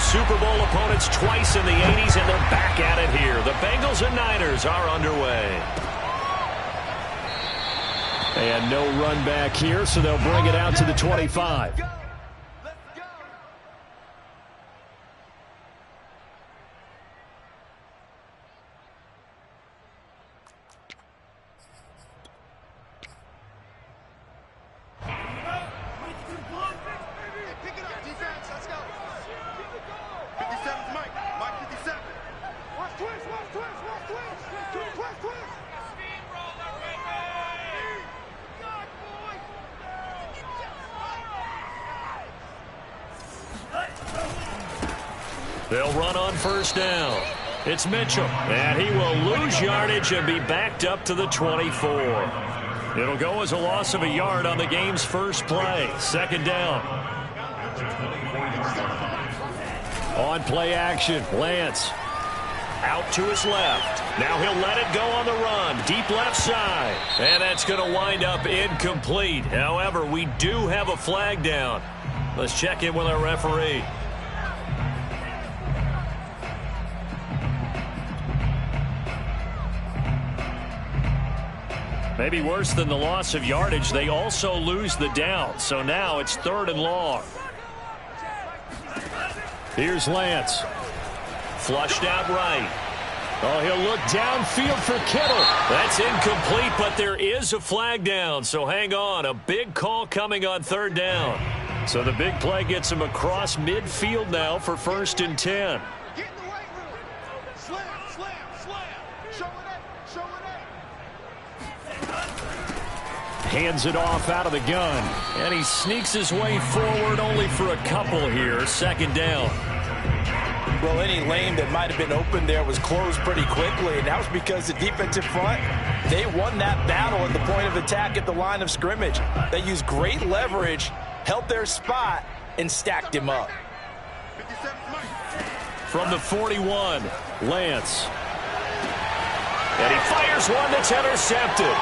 Super Bowl opponents twice in the 80s, and they're back at it here. The Bengals and Niners are underway. And no run back here, so they'll bring it out to the 25. They'll run on first down. It's Mitchell, and he will lose yardage and be backed up to the 24. It'll go as a loss of a yard on the game's first play. Second down. On play action, Lance. Out to his left. Now he'll let it go on the run. Deep left side. And that's going to wind up incomplete. However, we do have a flag down. Let's check in with our referee. Maybe worse than the loss of yardage, they also lose the down. So now it's 3rd and long. Here's Lance. Flushed out right. Oh, he'll look downfield for Kittle. That's incomplete, but there is a flag down. So hang on. A big call coming on 3rd down. So the big play gets him across midfield now for 1st and 10. Hands it off out of the gun. And he sneaks his way forward only for a couple here. 2nd down. Well, any lane that might have been open there was closed pretty quickly, and that was because the defensive front, they won that battle at the point of attack at the line of scrimmage. They used great leverage, held their spot, and stacked him up. From the 41, Lance. And he fires one that's intercepted.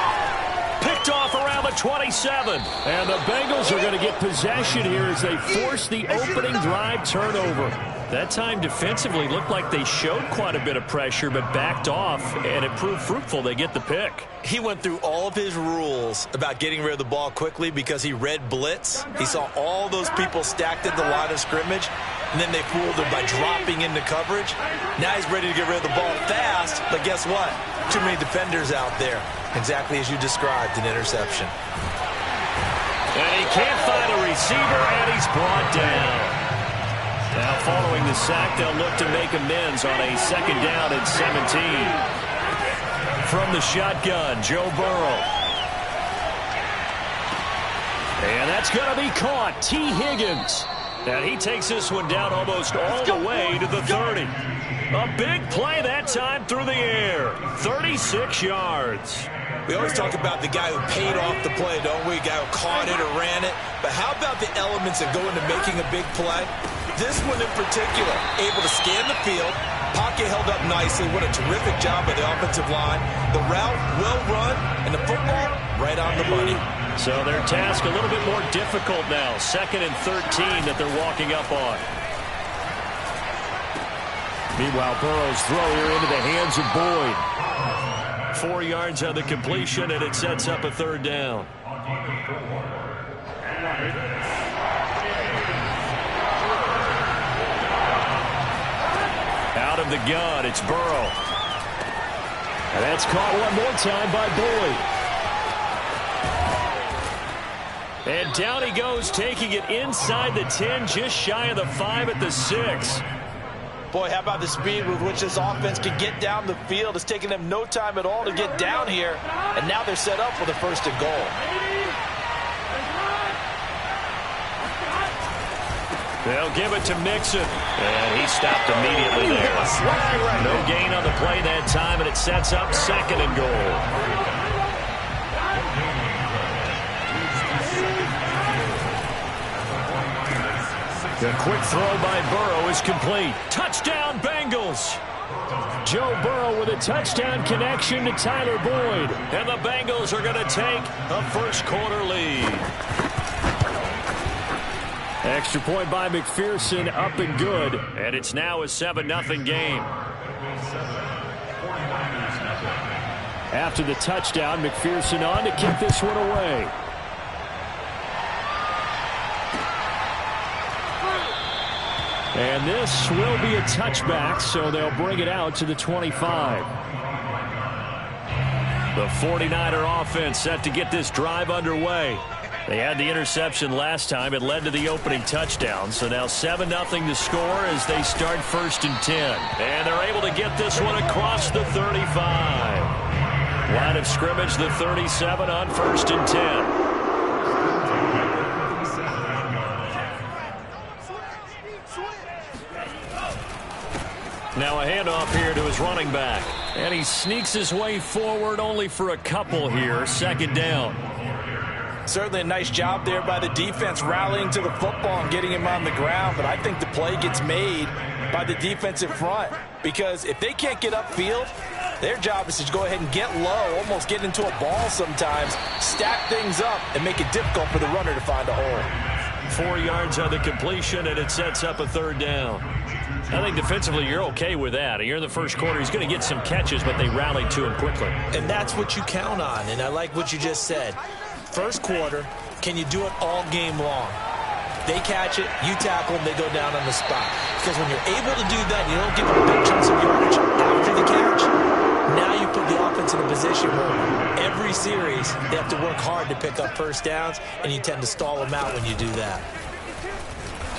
Picked off around the 27. And the Bengals are going to get possession here as they force the opening drive turnover. That time defensively looked like they showed quite a bit of pressure but backed off, and it proved fruitful. They get the pick. He went through all of his rules about getting rid of the ball quickly because he read blitz. He saw all those people stacked at the line of scrimmage, and then they fooled him by dropping into coverage. Now he's ready to get rid of the ball fast, but guess what? Too many defenders out there. Exactly as you described, an interception. And he can't find a receiver, and he's brought down. Now following the sack, they'll look to make amends on a 2nd down and 17. From the shotgun, Joe Burrow. And that's going to be caught. T. Higgins. And he takes this one down almost all the way to the 30. A big play that time through the air. 36 yards. We always talk about the guy who paid off the play, don't we? The guy who caught it or ran it. But how about the elements that go into making a big play? This one in particular, able to scan the field. Pocket held up nicely. What a terrific job by the offensive line. The route well run, and the football right on the money. So their task a little bit more difficult now. 2nd and 13 that they're walking up on. Meanwhile, Burrow's throw here into the hands of Boyd. 4 yards on the completion, and it sets up a 3rd down. Out of the gun, it's Burrow. And that's caught one more time by Boyd. And down he goes, taking it inside the 10, just shy of the 5 at the 6. Boy, how about the speed with which this offense can get down the field? It's taking them no time at all to get down here, and now they're set up for the 1st and goal. They'll give it to Mixon, and he stopped immediately there. No gain on the play that time, and it sets up 2nd and goal. The quick throw by Burrow is complete. Touchdown, Bengals! Joe Burrow with a touchdown connection to Tyler Boyd. And the Bengals are going to take a 1st quarter lead. Extra point by McPherson, up and good. And it's now a 7-0 game. After the touchdown, McPherson on to kick this one away. And this will be a touchback, so they'll bring it out to the 25. The 49er offense set to get this drive underway. They had the interception last time. It led to the opening touchdown. So now 7-0 to score as they start 1st and 10. And they're able to get this one across the 35. Line of scrimmage, the 37 on 1st and 10. Now a handoff here to his running back. And he sneaks his way forward only for a couple here. 2nd down. Certainly a nice job there by the defense rallying to the football and getting him on the ground. But I think the play gets made by the defensive front. Because if they can't get upfield, their job is to go ahead and get low, almost get into a ball sometimes, stack things up, and make it difficult for the runner to find a hole. 4 yards on the completion, and it sets up a 3rd down. I think defensively you're okay with that. Here in the first quarter, he's going to get some catches, but they rallied to him quickly. And that's what you count on, and I like what you just said. First quarter, can you do it all game long? They catch it, you tackle them, they go down on the spot. Because when you're able to do that, you don't give them big chunks of yardage after the catch. Now you put the offense in a position where every series they have to work hard to pick up 1st downs, and you tend to stall them out when you do that.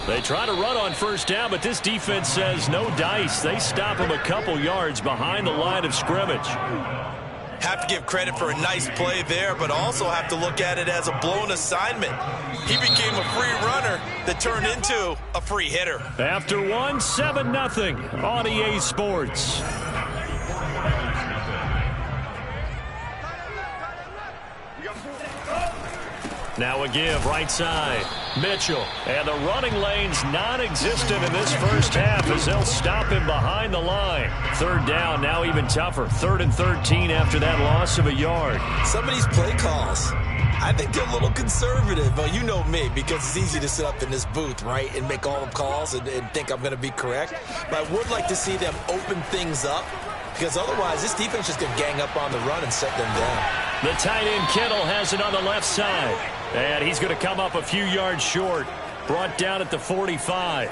They try to run on 1st down, but this defense says no dice. They stop him a couple yards behind the line of scrimmage. Have to give credit for a nice play there, but also have to look at it as a blown assignment. He became a free runner that turned into a free hitter. After 7-0 on EA Sports. Now a give right side. Mitchell. And the running lane's non-existent in this first half as they'll stop him behind the line. 3rd down, now even tougher. 3rd and 13 after that loss of a yard. Some of these play calls, I think they're a little conservative. But you know me, because it's easy to sit up in this booth, right, and make all the calls and think I'm going to be correct. But I would like to see them open things up, because otherwise this defense is going to gang up on the run and set them down. The tight end Kittle has it on the left side. And he's going to come up a few yards short. Brought down at the 45.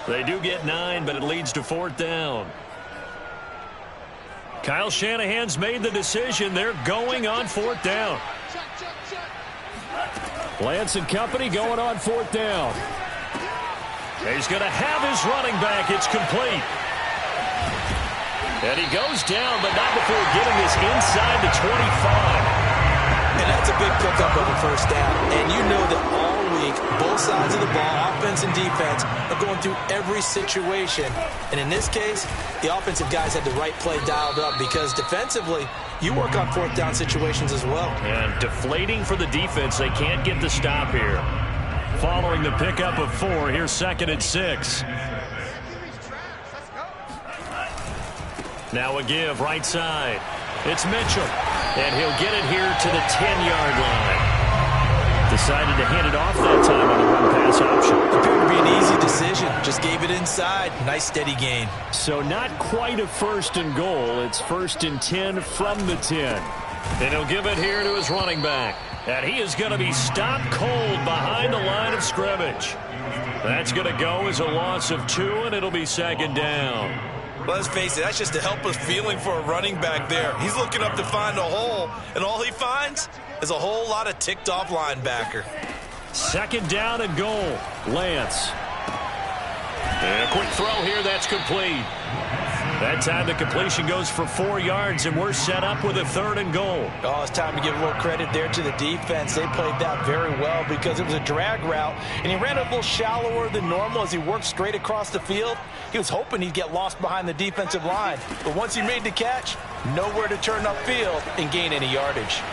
They do get 9, but it leads to 4th down. Kyle Shanahan's made the decision. They're going on 4th down. Lance and company going on 4th down. He's going to have his running back. It's complete. And he goes down, but not before getting this inside the 25. And that's a big pickup of a 1st down. And you know that all week, both sides of the ball, offense and defense, are going through every situation. And in this case, the offensive guys had the right play dialed up, because defensively, you work on 4th down situations as well. And deflating for the defense. They can't get the stop here. Following the pickup of 4, here's 2nd and 6. Now a give right side. It's Mitchell. And he'll get it here to the 10-yard line. Decided to hand it off that time on the run-pass option. Appeared to be an easy decision. Just gave it inside. Nice, steady gain. So not quite a 1st and goal. It's 1st and 10 from the 10. And he'll give it here to his running back. And he is going to be stopped cold behind the line of scrimmage. That's going to go as a loss of 2, and it'll be 2nd down. Let's face it, that's just a helpless feeling for a running back there. He's looking up to find a hole, and all he finds is a whole lot of ticked-off linebacker. 2nd down and goal. Lance. And a quick throw here, that's complete. That time the completion goes for 4 yards, and we're set up with a 3rd and goal. Oh, it's time to give a little credit there to the defense. They played that very well, because it was a drag route, and he ran a little shallower than normal as he worked straight across the field. He was hoping he'd get lost behind the defensive line, but once he made the catch, nowhere to turn upfield and gain any yardage.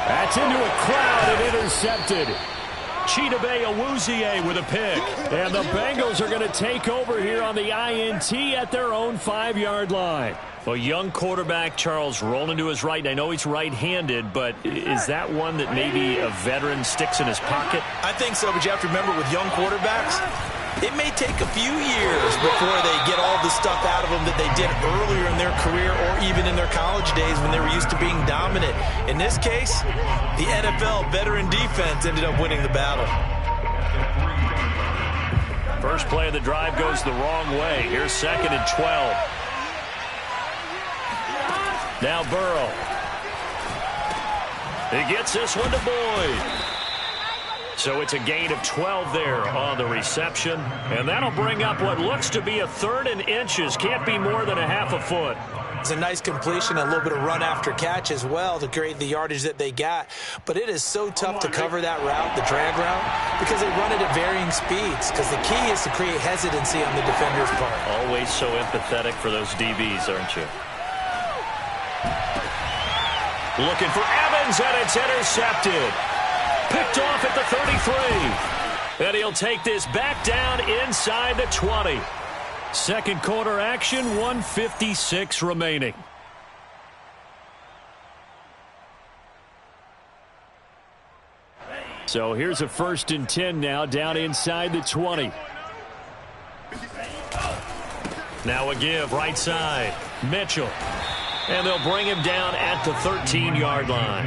That's into a crowd and intercepted. Chidobe Awuzie with a pick. And the Bengals are going to take over here on the INT at their own 5-yard line. Well, young quarterback Charles rolling to his right. I know he's right-handed, but is that one that maybe a veteran sticks in his pocket? I think so, but you have to remember with young quarterbacks, it may take a few years before they get all the stuff out of them that they did earlier in their career or even in their college days when they were used to being dominant. In this case, the NFL veteran defense ended up winning the battle. First play of the drive goes the wrong way. Here's 2nd and 12. Now Burrow. He gets this one to Boyd. So it's a gain of 12 there on the reception. And that'll bring up what looks to be a 3rd and inches. Can't be more than a half a foot. It's a nice completion, a little bit of run after catch as well to create the yardage that they got. But it is so tough to cover that route, the drag route, because they run it at varying speeds. Because the key is to create hesitancy on the defender's part. Always so empathetic for those DBs, aren't you? Looking for Evans, and it's intercepted. Picked off at the 33. And he'll take this back down inside the 20. Second quarter action, 1:56 remaining. So here's a 1st and 10 now, down inside the 20. Now a give, right side. Mitchell. And they'll bring him down at the 13-yard line.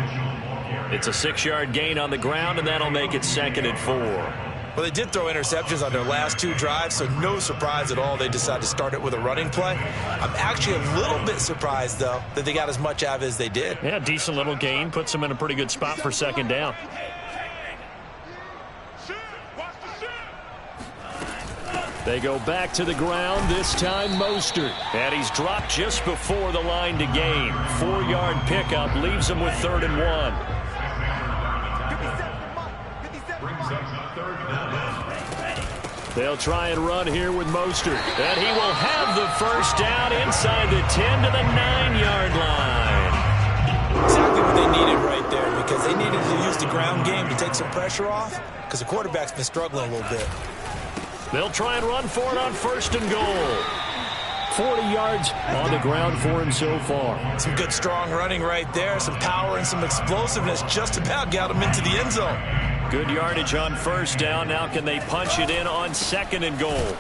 It's a 6-yard gain on the ground, and that'll make it 2nd and 4. Well, they did throw interceptions on their last 2 drives, so no surprise at all they decided to start it with a running play. I'm actually a little bit surprised, though, that they got as much out of it as they did. Yeah, decent little gain. Puts them in a pretty good spot for 2nd down. They go back to the ground, this time Mostert. And he's dropped just before the line to gain. 4-yard pickup leaves him with 3rd and 1. They'll try and run here with Mostert. And he will have the first down inside the 10 to the 9-yard line. Exactly what they needed right there, because they needed to use the ground game to take some pressure off, because the quarterback's been struggling a little bit. They'll try and run for it on 1st and goal. 40 yards on the ground for him so far. Some good strong running right there. Some power and some explosiveness just about got him into the end zone. Good yardage on 1st down. Now can they punch it in on 2nd and goal?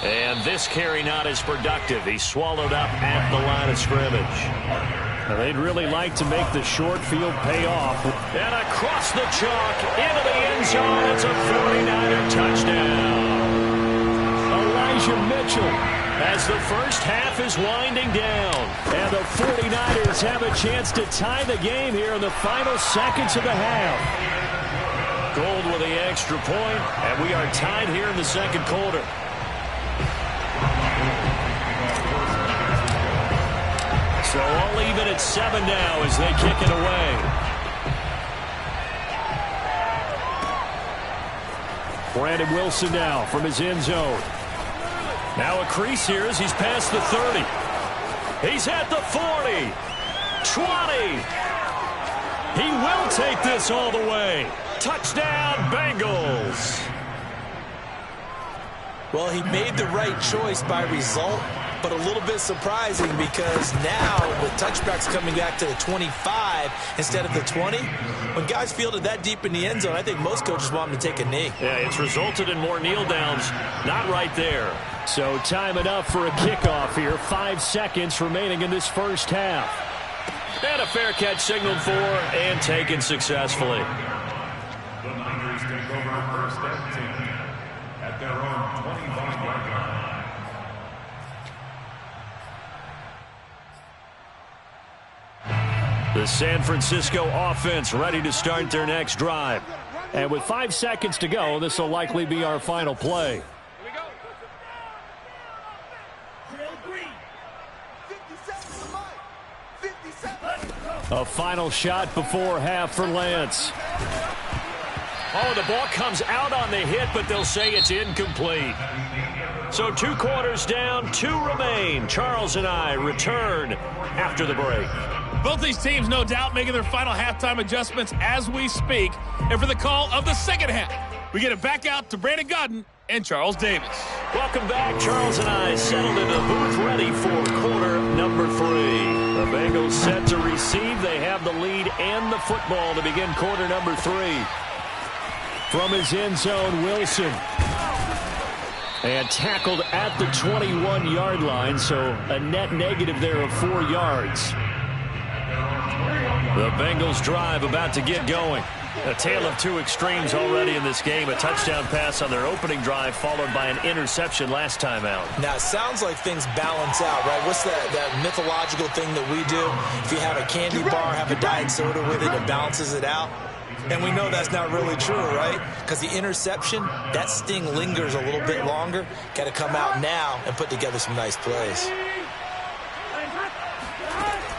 And this carry not as productive. He's swallowed up at the line of scrimmage. Now they'd really like to make the short field pay off. And across the chalk into the end zone. It's a 49er touchdown. Elijah Mitchell as the first half is winding down. And the 49ers have a chance to tie the game here in the final seconds of the half. Gold with the extra point, and we are tied here in the 2nd quarter. So all even at 7 now as they kick it away. Brandon Wilson now from his end zone. Now a crease here as he's past the 30. He's at the 40. 20. He will take this all the way. Touchdown, Bengals. Well, he made the right choice by result, but a little bit surprising because now with touchbacks coming back to the 25 instead of the 20, when guys fielded that deep in the end zone, I think most coaches want them to take a knee. Yeah, it's resulted in more kneel downs. Not right there. So time enough for a kickoff here. 5 seconds remaining in this first half. And a fair catch signaled for and taken successfully. The Niners take over 1st and 10 at their own 25-yard line. The San Francisco offense ready to start their next drive. And with 5 seconds to go, this will likely be our final play. A final shot before half for Lance. Oh, the ball comes out on the hit, but they'll say it's incomplete. So 2 quarters down, 2 remain. Charles and I return after the break. Both these teams, no doubt, making their final halftime adjustments as we speak. And for the call of the second half, we get it back out to Brandon Godden and Charles Davis. Welcome back. Charles and I settled in the booth ready for quarter number 3. The Bengals set to receive. They have the lead and the football to begin quarter number 3. From his end zone, Wilson. And tackled at the 21-yard line, so a net negative there of 4 yards. The Bengals drive about to get going. A tale of two extremes already in this game. A touchdown pass on their opening drive followed by an interception last time out. Now, it sounds like things balance out, right? What's that mythological thing that we do? If you have a candy bar, have a diet soda with it, it balances it out. And we know that's not really true, right? Because the interception, that sting lingers a little bit longer. Got to come out now and put together some nice plays.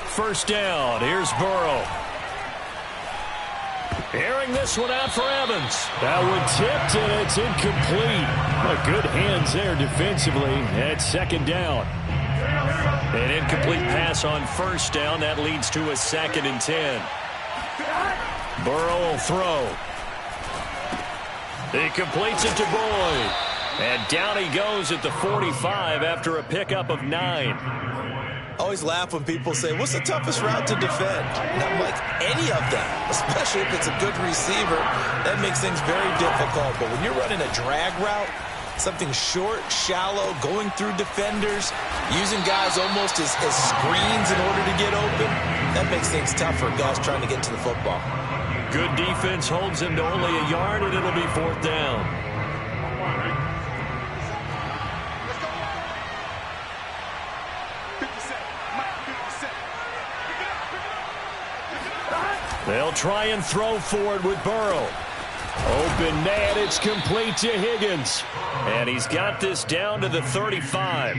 First down. Here's Burrow. Airing this one out for Evans. That one tipped, and it's incomplete. Good hands there defensively at second down. An incomplete pass on first down. That leads to a 2nd and 10. Burrow will throw. He completes it to Boyd. And down he goes at the 45 after a pickup of 9. Always laugh when people say, what's the toughest route to defend? And I'm like, any of them, especially if it's a good receiver. That makes things very difficult. But when you're running a drag route, something short, shallow, going through defenders, using guys almost as screens in order to get open, that makes things tough for guys trying to get to the football. Good defense holds him to only a yard, and it'll be 4th down. They'll try and throw for it with Burrow. Open man, it's complete to Higgins. And he's got this down to the 35.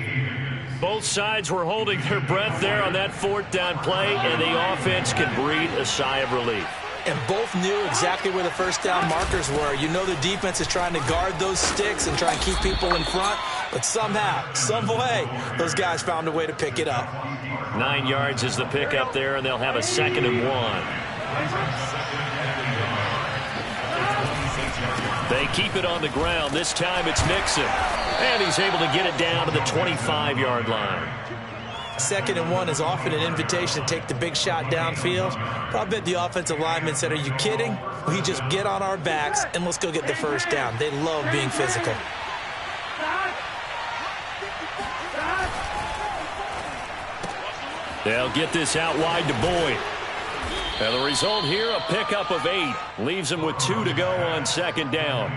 Both sides were holding their breath there on that 4th down play, and the offense can breathe a sigh of relief. And both knew exactly where the first down markers were. You know the defense is trying to guard those sticks and try and keep people in front. But somehow, some way, those guys found a way to pick it up. 9 yards is the pickup there, and they'll have a 2nd and 1. They keep it on the ground. This time it's Mixon. And he's able to get it down to the 25-yard line. 2nd and 1 is often an invitation to take the big shot downfield. But I bet the offensive lineman said, are you kidding? We just get on our backs and let's go get the first down. They love being physical. They'll get this out wide to Boyd. And the result here, a pickup of 8. Leaves him with 2 to go on 2nd down.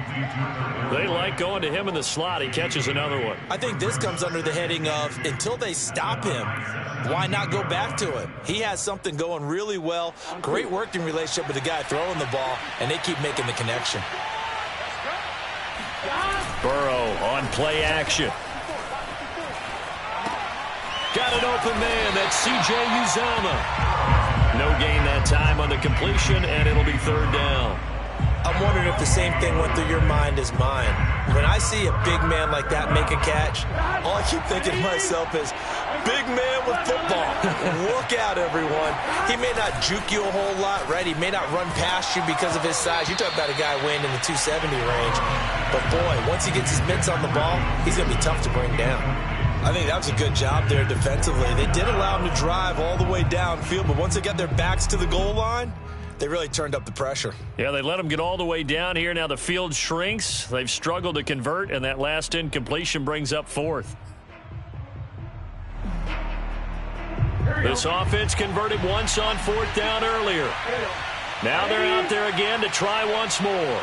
They like going to him in the slot. He catches another one. I think this comes under the heading of, until they stop him, why not go back to it? He has something going really well. Great working relationship with the guy throwing the ball, and they keep making the connection. Burrow on play action. Got an open man. That's C.J. Uzomah. No gain that time on the completion, and it'll be 3rd down. I'm wondering if the same thing went through your mind as mine. When I see a big man like that make a catch, all I keep thinking to myself is, big man with football. Look out, everyone. He may not juke you a whole lot, right? He may not run past you because of his size. You talk about a guy weighing in the 270 range. But, boy, once he gets his mitts on the ball, he's going to be tough to bring down. I think that was a good job there defensively. They did allow him to drive all the way downfield, but once they got their backs to the goal line, they really turned up the pressure. Yeah, they let him get all the way down here. Now the field shrinks. They've struggled to convert, and that last incompletion brings up 4th. This offense converted once on 4th down earlier. Now they're out there again to try once more.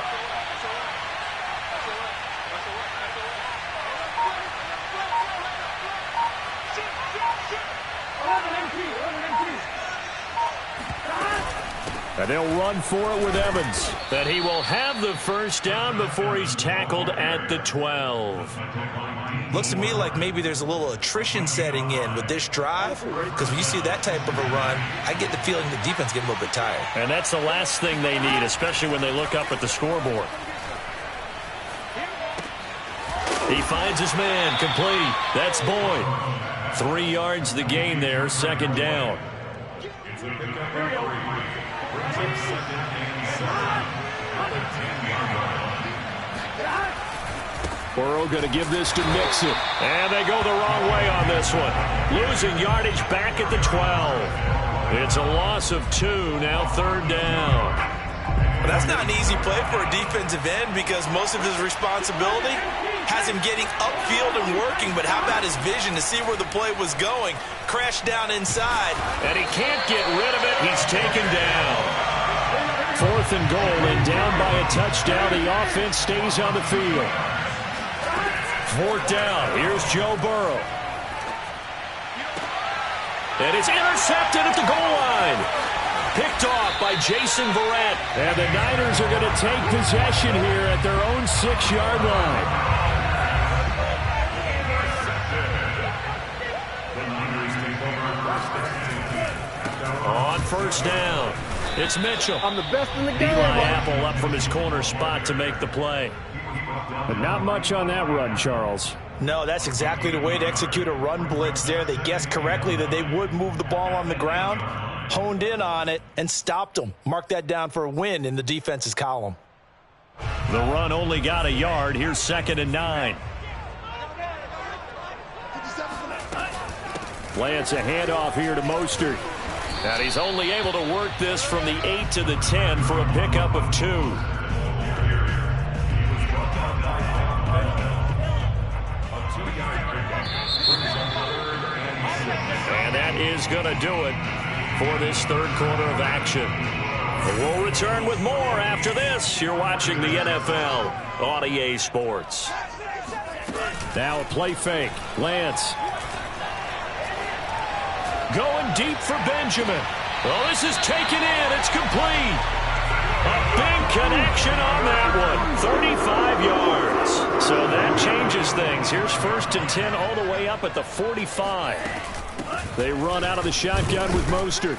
And they'll run for it with Evans. That he will have the first down before he's tackled at the 12. Looks to me like maybe there's a little attrition setting in with this drive, because when you see that type of a run, I get the feeling the defense getting a little bit tired. And that's the last thing they need, especially when they look up at the scoreboard. He finds his man, complete. That's Boyd. 3 yards the gain there, 2nd down. Burrow going to give this to Mixon. And they go the wrong way on this one. Losing yardage back at the 12. It's a loss of 2, now 3rd down. Well, that's not an easy play for a defensive end because most of his responsibility has him getting upfield and working, but how about his vision to see where the play was going? Crashed down inside. And he can't get rid of it. He's taken down. 4th and goal, and down by a touchdown. The offense stays on the field. 4th down. Here's Joe Burrow. And it's intercepted at the goal line. Picked off by Jason Verrett. And the Niners are going to take possession here at their own 6-yard line. On 1st down, it's Mitchell. I'm the best in the game. Eli Apple up from his corner spot to make the play. But not much on that run, Charles. No, that's exactly the way to execute a run blitz there. They guessed correctly that they would move the ball on the ground, honed in on it, and stopped them. Mark that down for a win in the defense's column. The run only got a yard. Here's 2nd and 9. Lance a handoff here to Mostert. And he's only able to work this from the 8 to the 10 for a pickup of 2. And that is going to do it for this 3rd quarter of action. We'll return with more after this. You're watching the NFL on EA Sports. Now a play fake. Lance. Going deep for Benjamin. Well, this is taken in. It's complete. A big connection on that one. 35 yards. So that changes things. Here's 1st and 10 all the way up at the 45. They run out of the shotgun with Mostert.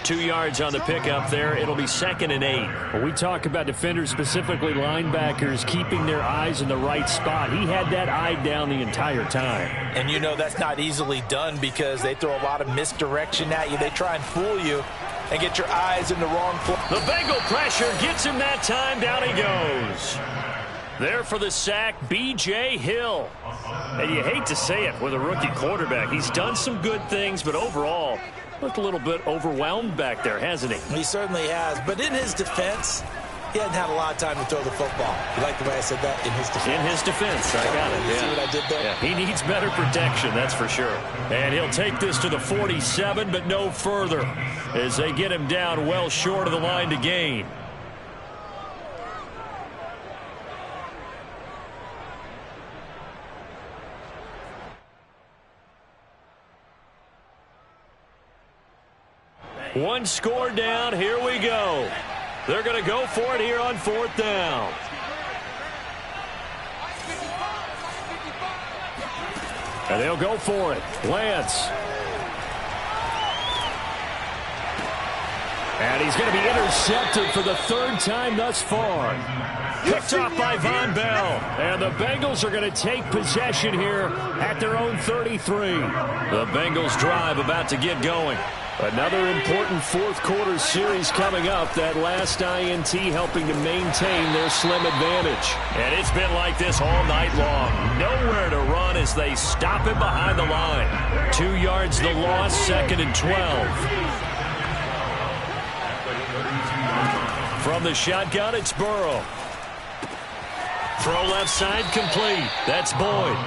2 yards on the pickup there. It'll be 2nd and 8. When we talk about defenders, specifically linebackers, keeping their eyes in the right spot, he had that eye down the entire time. And you know that's not easily done because they throw a lot of misdirection at you. They try and fool you and get your eyes in the wrong place. The Bengal pressure gets him that time. Down he goes. There for the sack, B.J. Hill. And you hate to say it with a rookie quarterback. He's done some good things, but overall, looked a little bit overwhelmed back there, hasn't he? He certainly has. But in his defense, he hadn't had a lot of time to throw the football. You like the way I said that? In his defense. In his defense. I got it. You see what I did there? Yeah, he needs better protection, that's for sure. And he'll take this to the 47, but no further as they get him down well short of the line to gain. One score down. Here we go. They're going to go for it here on 4th down. And they'll go for it. Lance. And he's going to be intercepted for the 3rd time thus far. Picked off by Von Bell. And the Bengals are going to take possession here at their own 33. The Bengals drive about to get going. Another important 4th quarter series coming up. That last INT helping to maintain their slim advantage. And it's been like this all night long. Nowhere to run as they stop it behind the line. 2 yards the loss, 2nd and 12. From the shotgun, it's Burrow. Throw left side complete. That's Boyd.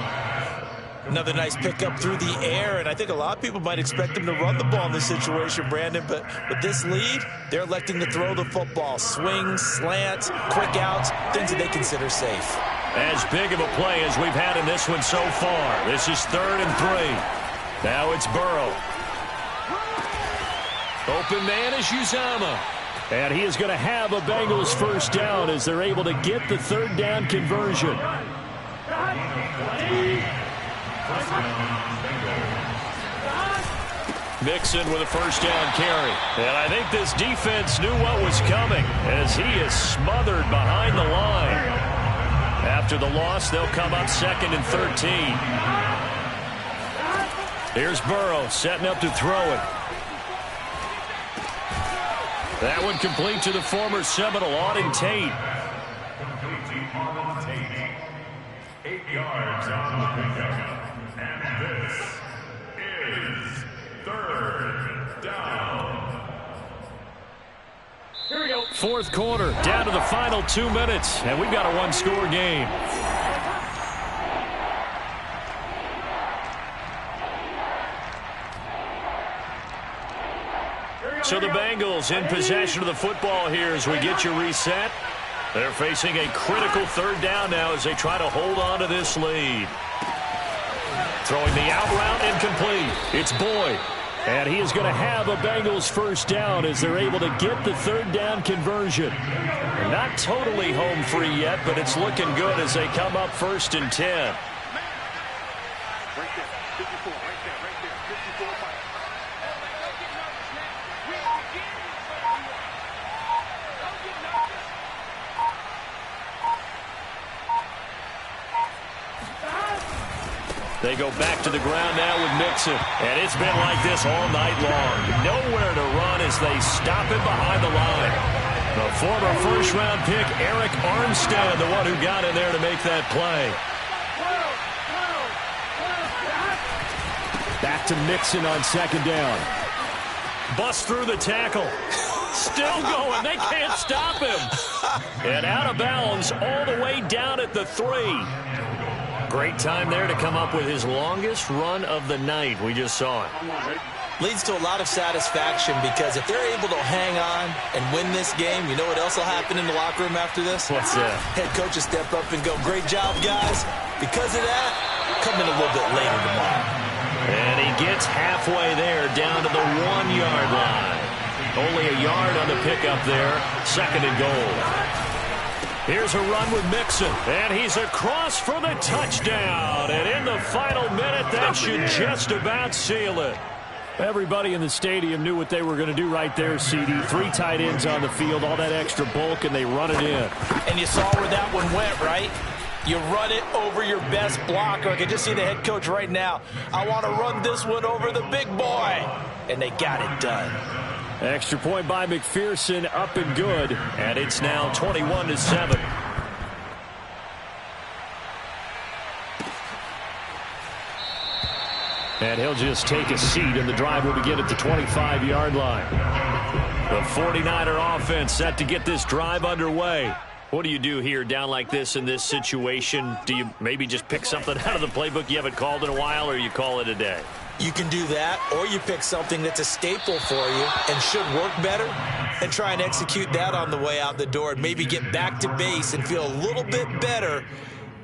Another nice pickup through the air, and I think a lot of people might expect him to run the ball in this situation, Brandon, but with this lead, they're electing to throw the football. Swings, slants, quick outs, things that they consider safe. As big of a play as we've had in this one so far. This is 3rd and 3. Now it's Burrow. Open man is Uzama. And he is going to have a Bengals 1st down as they're able to get the 3rd down conversion. Mixon with a 1st down carry. And I think this defense knew what was coming as he is smothered behind the line. After the loss, they'll come up 2nd and 13. Here's Burrow setting up to throw it. That one complete to the former Seminole, Auden Tate. yards on the pickup. And this is third down. Here we go. Fourth quarter, down to the final 2 minutes, and we've got a one-score game. So the Bengals in possession of the football here as we get you reset. They're facing a critical third down now as they try to hold on to this lead. Throwing the out route incomplete. It's Boyd. And he is going to have a Bengals first down as they're able to get the third down conversion. Not totally home free yet, but it's looking good as they come up 1st and 10. They go back to the ground now with Mixon. And it's been like this all night long. Nowhere to run as they stop him behind the line. The former first-round pick, Eric Armstead, the one who got in there to make that play. Back to Mixon on 2nd down. Bust through the tackle. Still going. They can't stop him. And out of bounds all the way down at the 3. Great time there to come up with his longest run of the night. We just saw it. Leads to a lot of satisfaction because if they're able to hang on and win this game, you know what else will happen in the locker room after this? What's that? Head coach will step up and go, great job, guys. Because of that, come in a little bit later tomorrow. And he gets halfway there down to the 1-yard line. Only a yard on the pickup there. 2nd and goal. Here's a run with Mixon, and he's across for the touchdown. And in the final minute, that should just about seal it. Everybody in the stadium knew what they were going to do right there, CD. 3 tight ends on the field, all that extra bulk, and they run it in. And you saw where that one went, right? You run it over your best blocker. I can just see the head coach right now. I want to run this one over the big boy. And they got it done. Extra point by McPherson, up and good. And it's now 21-7. And he'll just take a seat, and the drive will begin at the 25-yard line. The 49er offense set to get this drive underway. What do you do here down like this in this situation? Do you maybe just pick something out of the playbook you haven't called in a while, or you call it a day? You can do that, or you pick something that's a staple for you and should work better and try and execute that on the way out the door and maybe get back to base and feel a little bit better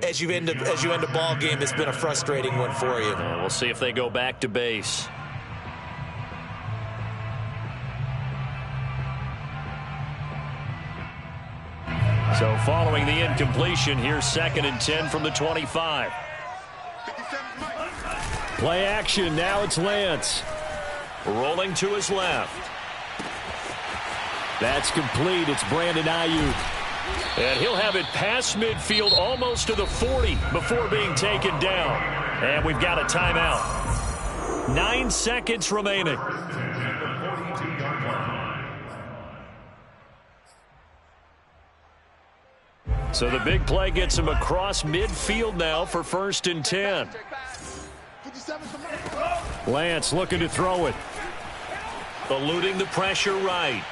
as you end a ball game that's been a frustrating one for you. We'll see if they go back to base. So following the incompletion, here's 2nd and 10 from the 25. Play action, now it's Lance. Rolling to his left. That's complete, it's Brandon Ayuk. And he'll have it past midfield almost to the 40 before being taken down. And we've got a timeout. 9 seconds remaining. So the big play gets him across midfield now for 1st and 10. Lance looking to throw it. Eluding the pressure right.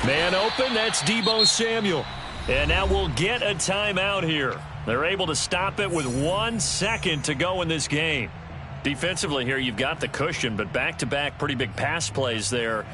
Man open, that's Deebo Samuel. And now we'll get a timeout here. They're able to stop it with 1 second to go in this game. Defensively here, you've got the cushion, but back-to-back pretty big pass plays there.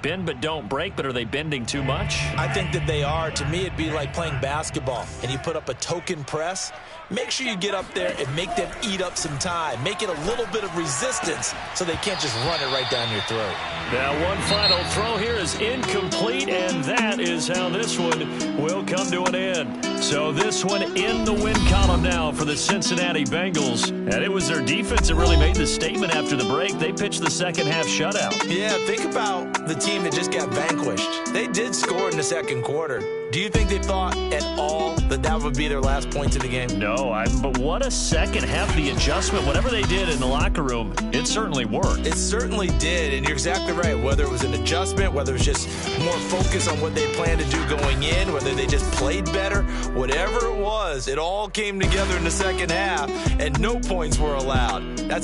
Bend but don't break, but are they bending too much? I think that they are. To me, it'd be like playing basketball, and you put up a token press. Make sure you get up there and make them eat up some time. Make it a little bit of resistance so they can't just run it right down your throat. Now one final throw here is incomplete, and that is how this one will come to an end. So this one in the win column now for the Cincinnati Bengals. And it was their defense that really made the statement after the break. They pitched the second half shutout. Yeah, think about the team that just got vanquished. They did score in the second quarter. Do you think they thought at all that that would be their last points of the game? No, but what a second half. The adjustment, whatever they did in the locker room, it certainly worked. It certainly did, and you're exactly right. Whether it was an adjustment, whether it was just more focus on what they planned to do going in, whether they just played better, whatever it was, it all came together in the second half, and no points were allowed. That's